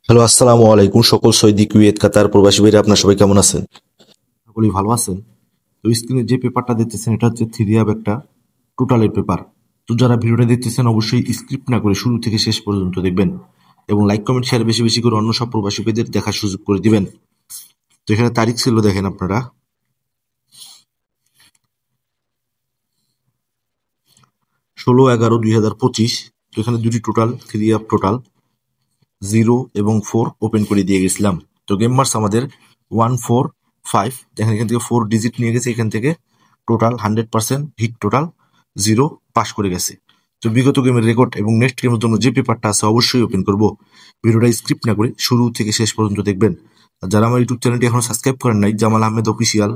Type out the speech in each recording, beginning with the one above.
Hello, আসসালামু আলাইকুম। সকল সৌদি, কুয়েত, কাতার প্রবাসী ভাইরা আপনার সবাই কেমন আছেন? সকলেই ভালো আছেন। তো স্ক্রিনে যে পেপারটা দেখতেছেন এটা হচ্ছে থিরিয়াব একটা টোটালের পেপার। তো যারা ভিডিওটা দেখতেছেন অবশ্যই স্ক্রিপ্ট না করে শুরু থেকে শেষ পর্যন্ত দেখবেন এবং লাইক কমেন্ট শেয়ার বেশি বেশি করে অন্য সব প্রবাসী ভাইদের দেখার সুযোগ করে দিবেন। তো এখানে তারিখ ছিল দেখেন আপনারা 16/11/2025। তো এখানে দুটি টোটাল থিরিয়াব টোটাল 0 এবং 4 ওপেন করে দিয়ে গেছিলাম। তো গেম মার্কস আমাদের 145। দেখেন এখান থেকে 4 ডিজিট নিয়ে গেছে, এখান থেকে টোটাল 100% হিট টোটাল 0 পাস করে গেছে। তো বিগত গেমের রেকর্ড এবং নেক্সট গেমের জন্য যে পেপারটা আছে অবশ্যই ওপেন করব। ভিডিওটা স্ক্রিপ্ট না করে শুরু থেকে শেষ পর্যন্ত দেখবেন। আর যারা আমার ইউটিউব চ্যানেলটি এখনো সাবস্ক্রাইব করেন নাই, জামাল আহমেদ অফিসিয়াল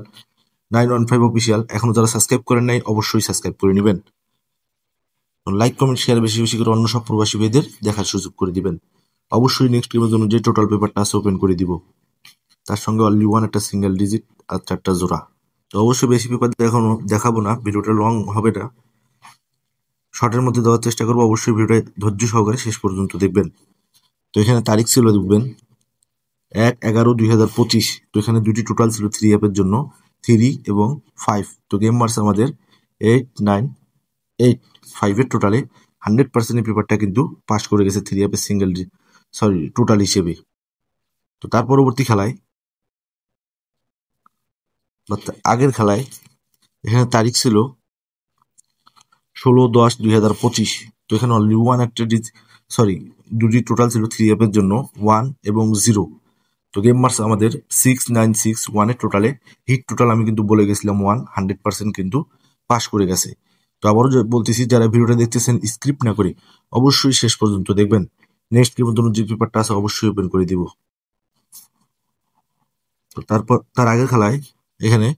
915 অফিসিয়াল, এখনো যারা সাবস্ক্রাইব করেন নাই অবশ্যই সাবস্ক্রাইব করে নেবেন। লাইক কমেন্ট শেয়ার বেশি বেশি করে অন্য সব প্রবাসী ভাইদের দেখার সুযোগ করে দিবেন। অবশ্যই নেক্সট গেমের জন্য যে টোটাল পেপারটা আছে ওপেন করে দিব, তার সঙ্গে অনলি ওয়ান একটা সিঙ্গেল ডিজিট আর 4টা জোড়া। তো অবশ্যই বেশি পেপার দেখাবো না, ভিডিওটা লং হবে না, শর্টের মধ্যে দেওয়ার চেষ্টা করবো। অবশ্যই ভিডিওটা ধৈর্য সহকারে শেষ পর্যন্ত দেখবেন। তো এখানে তারিখ ছিল দেখবেন 1/11/2025। তো এখানে দুটি টোটাল ছিল থ্রি অ্যাপের জন্য, 3 এবং 5। তো গেম মার্কস আমাদের 8, 9, 8, 5-এর টোটালে 100% পেপারটা কিন্তু পাস করে গেছে থ্রি অ্যাপের সিঙ্গেল টোটাল হিসেবে। তো তার পরবর্তী খেলায় বা আগের খেলায় এখানে তারিখ ছিল 16/10/2025। তো এখানে অনলি ওয়ান একটা দুটি টোটাল ছিল থ্রি অ্যাপের জন্য, 1 এবং 0। তো গেম মার্কস আমাদের 6, 9, 6, 1-এর টোটালে হিট টোটাল আমি কিন্তু বলে গেছিলাম 100% কিন্তু পাস করে গেছে। তো আবারও বলতেছি, যারা ভিডিওটা দেখতেছেন স্ক্রিপ্ট না করে অবশ্যই শেষ পর্যন্ত দেখবেন। নেক্সট গেমের জন্য যে পেপারটা আছে অবশ্যই ওপেন করে দিব। তো তারপর তার আগের খেলায় এখানে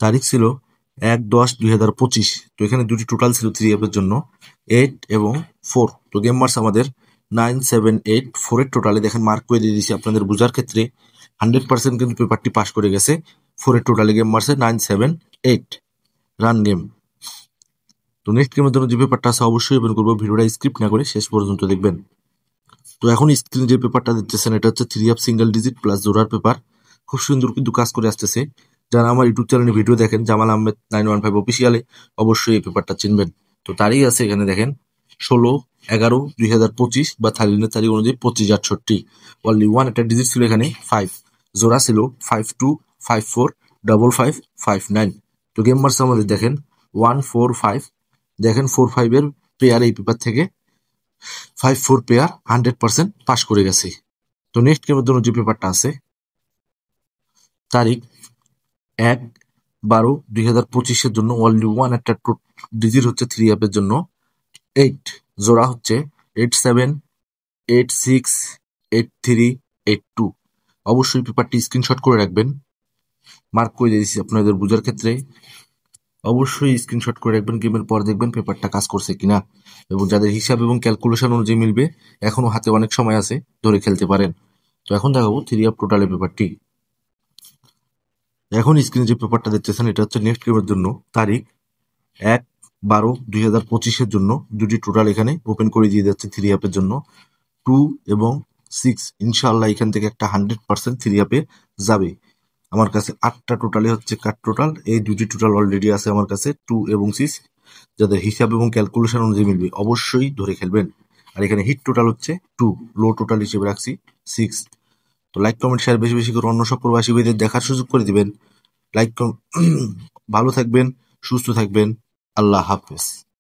তারিখ ছিল 1/10/2025। তো এখানে দুটি টোটাল ছিল থ্রি অ্যাপের জন্য, 8 এবং 4। তো গেম মার্কস আমাদের 9, 7, 8, 4-এর টোটালে দেখেন মার্ক করে দিয়ে দিয়েছি আপনাদের বোঝার ক্ষেত্রে। 100% কিন্তু পেপারটি পাস করে গেছে 4-এর টোটালে গেম মার্কসে 9, 7, 8 রান গেম। তো নেক্সট গেমের জন্য যে পেপারটা আছে অবশ্যই ওপেন করবো, ভিডিওটা স্ক্রিপ্ট না করে শেষ পর্যন্ত দেখবেন। তো এখন স্ক্রিনে যে পেপারটা দেখতেছেন এটা হচ্ছে three app single digit plus জোড়ার পেপার। খুব সুন্দর কিন্তু কাজ করে আসতেছে। যারা আমার ইউটিউব চ্যানেলে ভিডিও দেখেন জামাল আহমেদ 915 অফিসিয়ালে, অবশ্যই এই পেপারটা চিনবেন। তো তারিখ আছে এখানে দেখেন 16/11/2025 বা থাইল্যান্ডের তারিখ অনুযায়ী 25/68। অনলি ওয়ান একটা ডিজিট ছিল এখানে 5, জোড়া ছিল 52, 54, 55, 55, 59। তো গেম মার্কস আমাদের দেখেন 145। দেখেন 4-5-এর পেয়ার এই পেপার থেকে 5-4 পেয়ার 100% পাস করে গেছে। তো নেক্সট গেমের জন্য যে পেপারটা আছে তারিখ 1/12/2025-এর জন্য অনলি ওয়ান একটা ডিজিট হচ্ছে থ্রি অ্যাপের জন্য 8, জোড়া হচ্ছে 87, 86, 83, 82। অবশ্যই পেপারটি স্ক্রিনশট করে রাখবেন, মার্ক করে দিয়েছি আপনাদের বোঝার ক্ষেত্রে। অবশ্যই স্ক্রিনশট করে রাখবেন, গেমের পর দেখবেন পেপারটা কাজ করছে কিনা। এবং যাদের হিসাব এবং ক্যালকুলেশন অনুযায়ী মিলবে, এখনো হাতে অনেক সময় আছে, ধরে খেলতে পারেন। তো এখন দেখাবো থ্রি অ্যাপ টোটালের পেপারটি। এখন স্ক্রিনে যে পেপারটা দেখতেছেন এটা হচ্ছে নেক্সট গেমের জন্য, তারিখ 1/12/2025-এর জন্য দুটি টোটাল এখানে ওপেন করে দিয়ে যাচ্ছে থ্রি অ্যাপের জন্য, 2 এবং 6। ইনশাআল্লাহ এখান থেকে একটা 100% থ্রি অ্যাপে যাবে। আমার কাছে 8টা টোটালে হচ্ছে কাট টোটাল, এই দুটি টোটাল অলরেডি আছে আমার কাছে 2 এবং 6। যাদের হিসাব এবং ক্যালকুলেশন অনুযায়ী মিলবে অবশ্যই ধরে খেলবেন। আর এখানে হিট টোটাল হচ্ছে 2, লো টোটাল হিসেবে রাখছি 6। তো লাইক কমেন্ট শেয়ার বেশি বেশি করে অন্য সব প্রবাসী ভাইদের দেখার সুযোগ করে দিবেন। লাইক ভালো থাকবেন, সুস্থ থাকবেন। আল্লাহ হাফেজ।